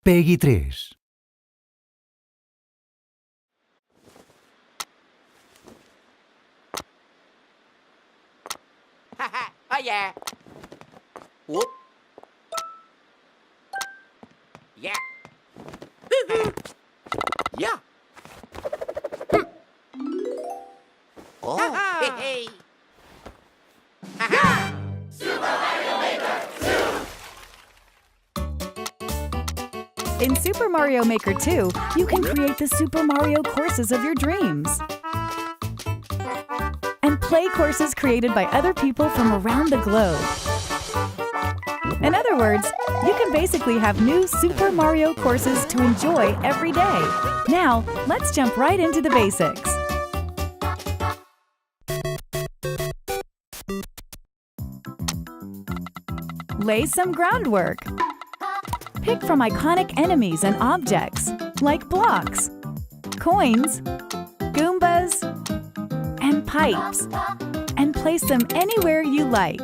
Pegue 3. Oh yeah. Whoop. Yeah. Yeah. Oh. Hey, hey. Aha. In Super Mario Maker 2, you can create the Super Mario courses of your dreams. And play courses created by other people from around the globe. In other words, you can basically have new Super Mario courses to enjoy every day. Now, let's jump right into the basics. Lay some groundwork. Pick from iconic enemies and objects, like blocks, coins, Goombas, and pipes, and place them anywhere you like.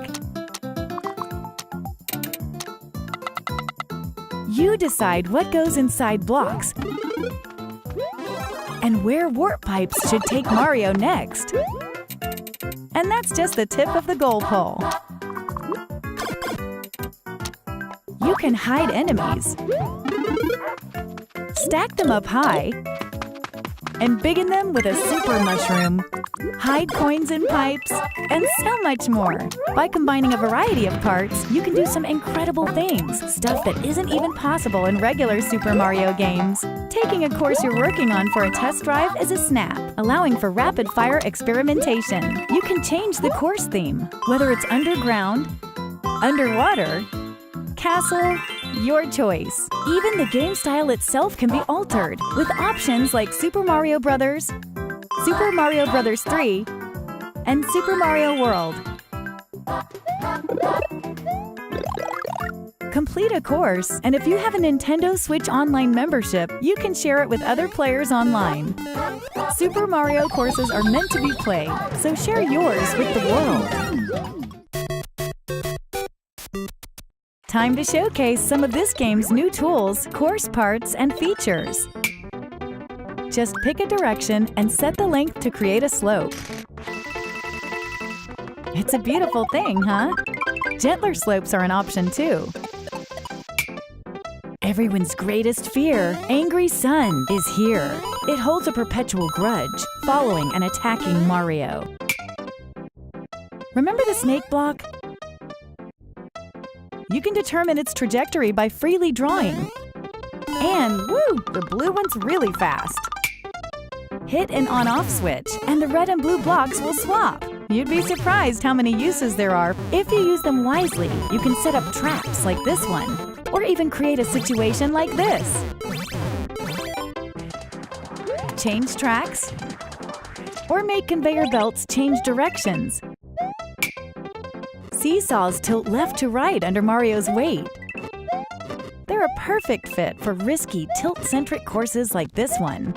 You decide what goes inside blocks and where warp pipes should take Mario next. And that's just the tip of the goal pole. You can hide enemies, stack them up high, and biggin them with a super mushroom, hide coins in pipes, and so much more. By combining a variety of parts, you can do some incredible things, stuff that isn't even possible in regular Super Mario games. Taking a course you're working on for a test drive is a snap, allowing for rapid-fire experimentation. You can change the course theme, whether it's underground, underwater, castle, your choice. Even the game style itself can be altered with options like Super Mario Bros., Super Mario Bros. 3, and Super Mario World. Complete a course, and if you have a Nintendo Switch Online membership, you can share it with other players online. Super Mario courses are meant to be played, so share yours with the world. Time to showcase some of this game's new tools, course parts, and features. Just pick a direction and set the length to create a slope. It's a beautiful thing, huh? Gentler slopes are an option too. Everyone's greatest fear, Angry Sun, is here. It holds a perpetual grudge, following and attacking Mario. Remember the snake block? You can determine its trajectory by freely drawing. And, woo, the blue one's really fast. Hit an on-off switch, and the red and blue blocks will swap. You'd be surprised how many uses there are. If you use them wisely, you can set up traps like this one, or even create a situation like this. Change tracks, or make conveyor belts change directions. Seesaws tilt left to right under Mario's weight. They're a perfect fit for risky, tilt-centric courses like this one.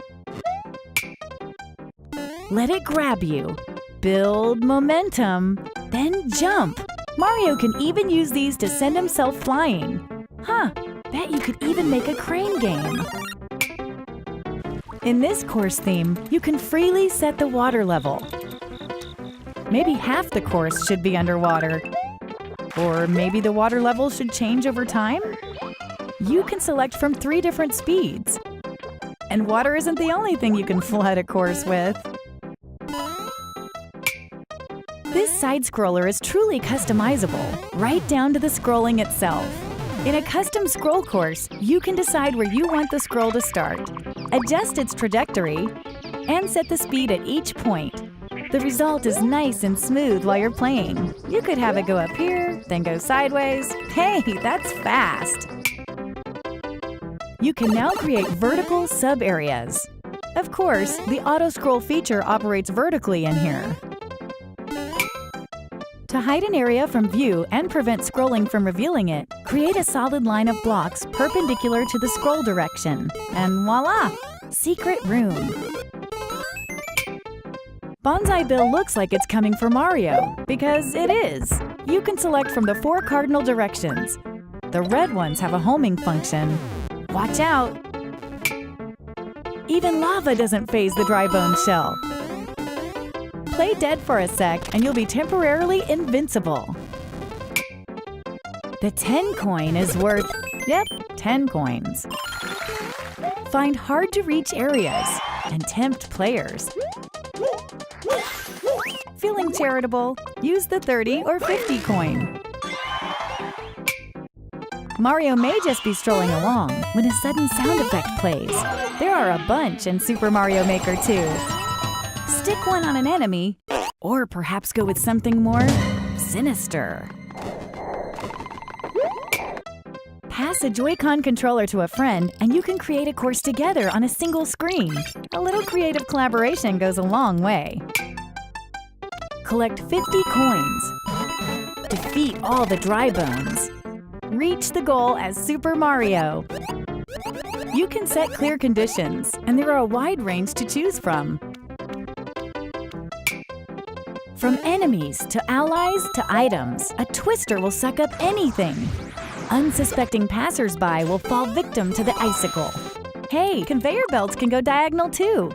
Let it grab you. Build momentum, then jump. Mario can even use these to send himself flying. Huh, bet you could even make a crane game. In this course theme, you can freely set the water level. Maybe half the course should be underwater. Or maybe the water level should change over time? You can select from 3 different speeds. And water isn't the only thing you can flood a course with. This side-scroller is truly customizable, right down to the scrolling itself. In a custom scroll course, you can decide where you want the scroll to start, adjust its trajectory, and set the speed at each point. The result is nice and smooth while you're playing. You could have it go up here, then go sideways. Hey, that's fast! You can now create vertical sub-areas. Of course, the auto-scroll feature operates vertically in here. To hide an area from view and prevent scrolling from revealing it, create a solid line of blocks perpendicular to the scroll direction. And voila! Secret room. Bonsai Bill looks like it's coming for Mario, because it is. You can select from the 4 cardinal directions. The red ones have a homing function. Watch out! Even lava doesn't faze the dry bone shell. Play dead for a sec and you'll be temporarily invincible. The 10 coin is worth, 10 coins. Find hard-to-reach areas and tempt players. Feeling charitable? Use the 30 or 50 coin. Mario may just be strolling along when a sudden sound effect plays. There are a bunch in Super Mario Maker 2. Stick one on an enemy, or perhaps go with something more sinister. Pass a Joy-Con controller to a friend and you can create a course together on a single screen. A little creative collaboration goes a long way. Collect 50 coins. Defeat all the dry bones. Reach the goal as Super Mario. You can set clear conditions, and there are a wide range to choose from. From enemies to allies to items, a twister will suck up anything. Unsuspecting passers-by will fall victim to the icicle. Hey, conveyor belts can go diagonal too.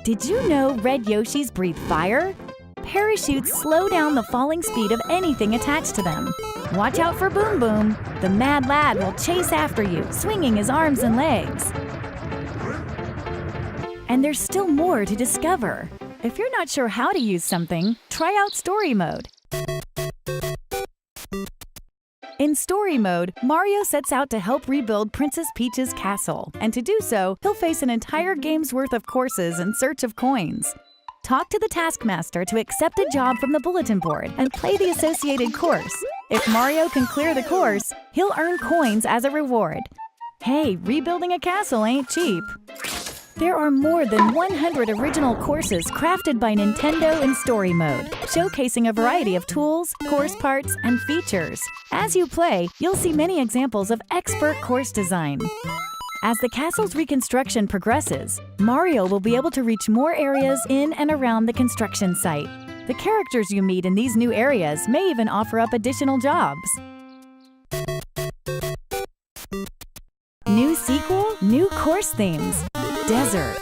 Did you know red Yoshis breathe fire? Parachutes slow down the falling speed of anything attached to them. Watch out for Boom Boom. The mad lad will chase after you, swinging his arms and legs. And there's still more to discover. If you're not sure how to use something, try out Story Mode. In Story Mode, Mario sets out to help rebuild Princess Peach's castle, and to do so, he'll face an entire game's worth of courses in search of coins. Talk to the Taskmaster to accept a job from the bulletin board and play the associated course. If Mario can clear the course, he'll earn coins as a reward. Hey, rebuilding a castle ain't cheap. There are more than 100 original courses crafted by Nintendo in Story Mode, showcasing a variety of tools, course parts, and features. As you play, you'll see many examples of expert course design. As the castle's reconstruction progresses, Mario will be able to reach more areas in and around the construction site. The characters you meet in these new areas may even offer up additional jobs. New sequel, new course themes. Desert.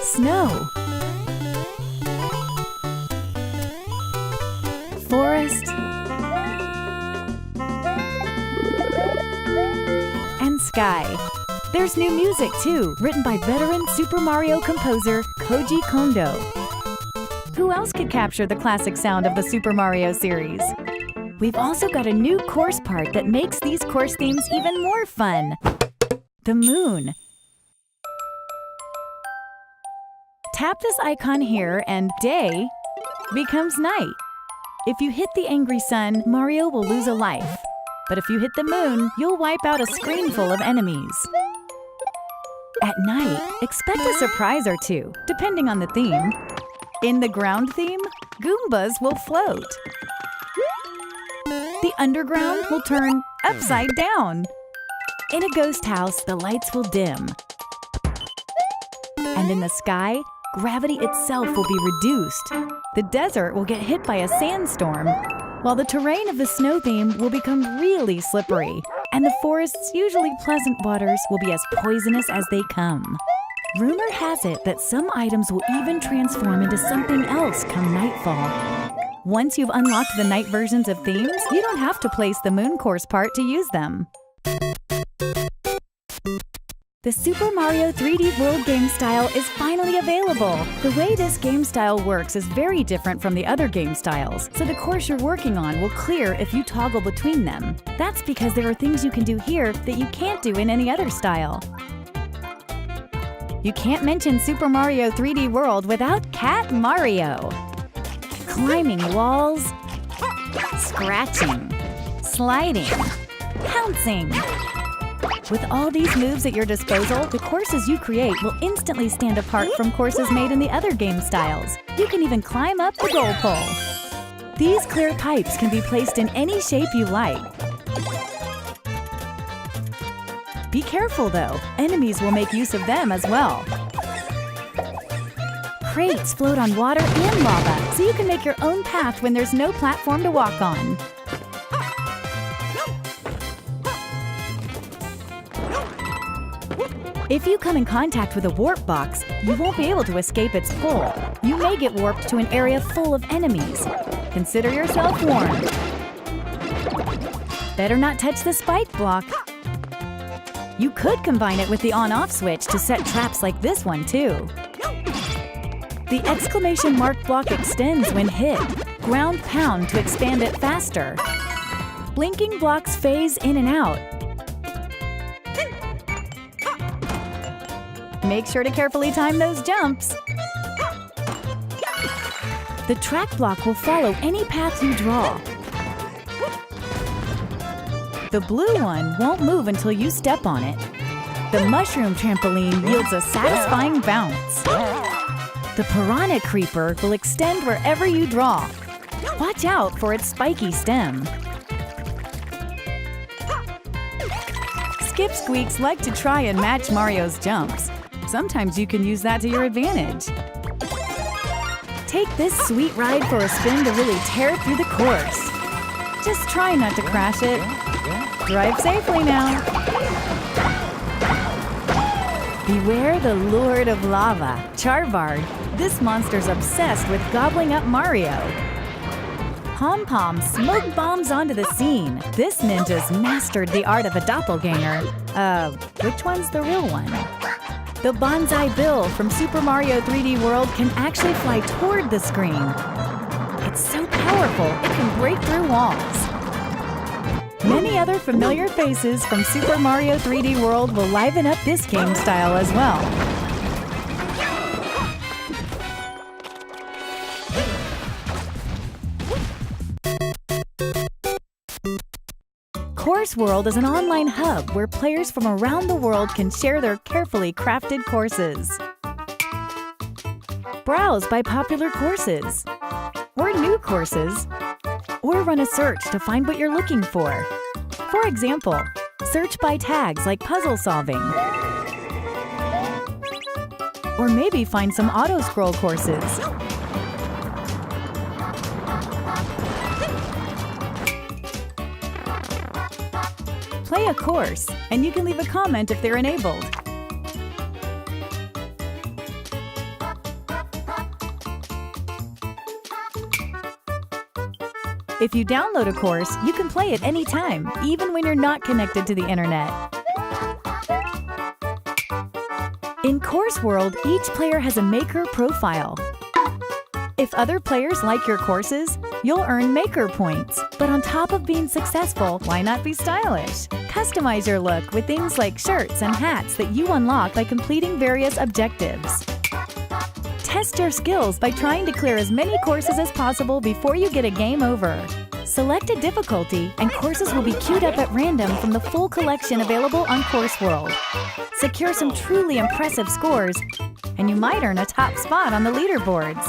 Snow. Forest. And sky. There's new music too, written by veteran Super Mario composer Koji Kondo. Who else could capture the classic sound of the Super Mario series? We've also got a new course part that makes these course themes even more fun. The moon. Tap this icon here and day becomes night. If you hit the angry sun, Mario will lose a life. But if you hit the moon, you'll wipe out a screen full of enemies. At night, expect a surprise or two, depending on the theme. In the ground theme, Goombas will float. The underground will turn upside down. In a ghost house, the lights will dim. And in the sky, gravity itself will be reduced. The desert will get hit by a sandstorm, while the terrain of the snow theme will become really slippery. And the forest's usually pleasant waters will be as poisonous as they come. Rumor has it that some items will even transform into something else come nightfall. Once you've unlocked the night versions of themes, you don't have to place the moon course part to use them. The Super Mario 3D World game style is finally available. The way this game style works is very different from the other game styles, so the course you're working on will clear if you toggle between them. That's because there are things you can do here that you can't do in any other style. You can't mention Super Mario 3D World without Cat Mario. Climbing walls, scratching, sliding, pouncing. With all these moves at your disposal, the courses you create will instantly stand apart from courses made in the other game styles. You can even climb up the goal pole. These clear pipes can be placed in any shape you like. Be careful though, enemies will make use of them as well. Crates float on water and lava, so you can make your own path when there's no platform to walk on. If you come in contact with a warp box, you won't be able to escape its pull. You may get warped to an area full of enemies. Consider yourself warned. Better not touch the spike block. You could combine it with the on-off switch to set traps like this one too. The exclamation mark block extends when hit. Ground pound to expand it faster. Blinking blocks phase in and out. Make sure to carefully time those jumps. The track block will follow any path you draw. The blue one won't move until you step on it. The mushroom trampoline yields a satisfying bounce. The piranha creeper will extend wherever you draw. Watch out for its spiky stem. Skip Squeaks like to try and match Mario's jumps. Sometimes you can use that to your advantage. Take this sweet ride for a spin to really tear through the course. Just try not to crash it. Drive safely now. Beware the Lord of Lava, Charvard. This monster's obsessed with gobbling up Mario. Pom Pom smoke bombs onto the scene. This ninja's mastered the art of a doppelganger. Which one's the real one? The Bonsai Bill from Super Mario 3D World can actually fly toward the screen. It's so powerful, it can break through walls. Many other familiar faces from Super Mario 3D World will liven up this game style as well. Course World is an online hub where players from around the world can share their carefully crafted courses. Browse by popular courses, or new courses, or run a search to find what you're looking for. For example, search by tags like puzzle solving. Or maybe find some auto-scroll courses. Play a course, and you can leave a comment if they're enabled. If you download a course, you can play it anytime, even when you're not connected to the internet. In Course World, each player has a maker profile. If other players like your courses, you'll earn maker points. But on top of being successful, why not be stylish? Customize your look with things like shirts and hats that you unlock by completing various objectives. Test your skills by trying to clear as many courses as possible before you get a game over. Select a difficulty, and courses will be queued up at random from the full collection available on Course World. Secure some truly impressive scores, and you might earn a top spot on the leaderboards.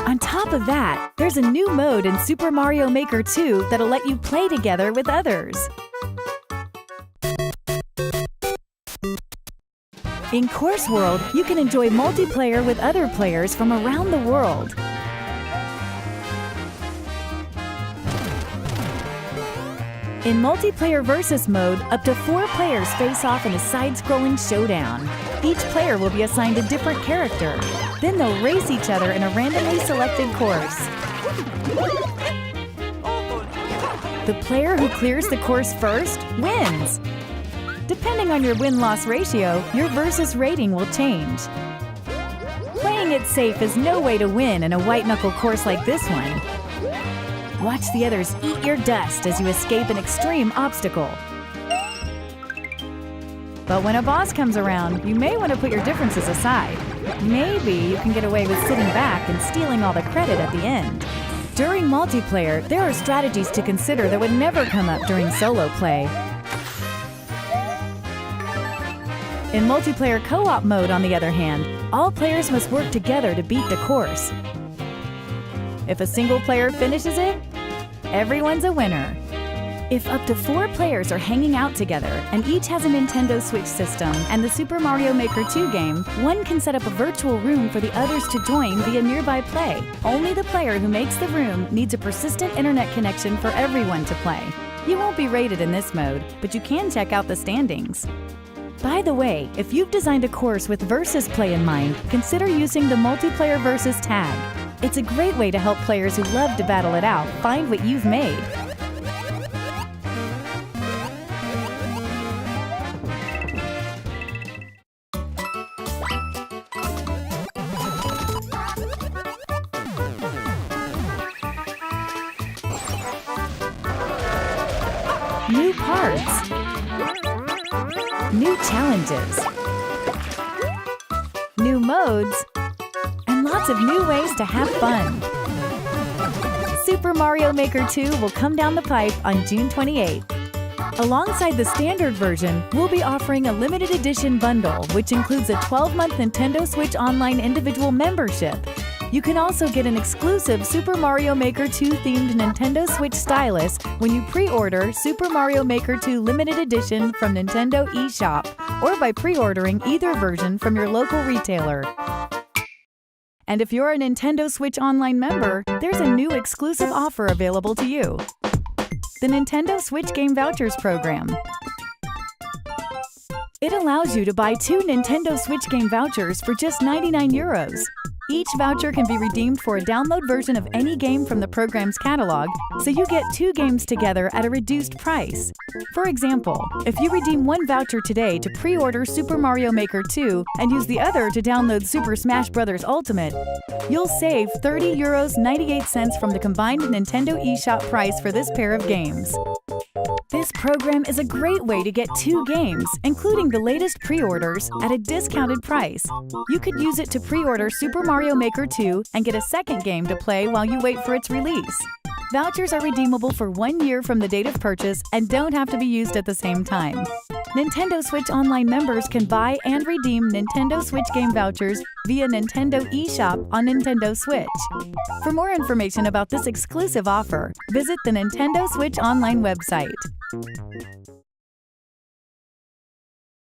On top of that, there's a new mode in Super Mario Maker 2 that'll let you play together with others. In Course World, you can enjoy multiplayer with other players from around the world. In multiplayer versus mode, up to 4 players face off in a side-scrolling showdown. Each player will be assigned a different character. Then they'll race each other in a randomly selected course. The player who clears the course first wins. Depending on your win-loss ratio, your versus rating will change. Playing it safe is no way to win in a white-knuckle course like this one. Watch the others eat your dust as you escape an extreme obstacle. But when a boss comes around, you may want to put your differences aside. Maybe you can get away with sitting back and stealing all the credit at the end. During multiplayer, there are strategies to consider that would never come up during solo play. In multiplayer co-op mode, on the other hand, all players must work together to beat the course. If a single player finishes it, everyone's a winner. If up to 4 players are hanging out together and each has a Nintendo Switch system and the Super Mario Maker 2 game, one can set up a virtual room for the others to join via nearby play. Only the player who makes the room needs a persistent internet connection for everyone to play. You won't be rated in this mode, but you can check out the standings. By the way, if you've designed a course with versus play in mind, consider using the multiplayer versus tag. It's a great way to help players who love to battle it out find what you've made. New parts. New challenges. New modes. And lots of new ways to have fun. Super Mario Maker 2 will come down the pipe on June 28th. Alongside the standard version, we'll be offering a limited edition bundle, which includes a 12-month Nintendo Switch Online individual membership. You can also get an exclusive Super Mario Maker 2 themed Nintendo Switch stylus when you pre-order Super Mario Maker 2 Limited Edition from Nintendo eShop, or by pre-ordering either version from your local retailer. And if you're a Nintendo Switch Online member, there's a new exclusive offer available to you. The Nintendo Switch Game Vouchers Program. It allows you to buy 2 Nintendo Switch Game Vouchers for just €99. Each voucher can be redeemed for a download version of any game from the program's catalog, so you get 2 games together at a reduced price. For example, if you redeem one voucher today to pre-order Super Mario Maker 2 and use the other to download Super Smash Bros. Ultimate, you'll save €30.98 from the combined Nintendo eShop price for this pair of games. This program is a great way to get 2 games, including the latest pre-orders, at a discounted price. You could use it to pre-order Super Mario Maker 2 and get a second game to play while you wait for its release. Vouchers are redeemable for 1 year from the date of purchase and don't have to be used at the same time. Nintendo Switch Online members can buy and redeem Nintendo Switch Game Vouchers via Nintendo eShop on Nintendo Switch. For more information about this exclusive offer, visit the Nintendo Switch Online website.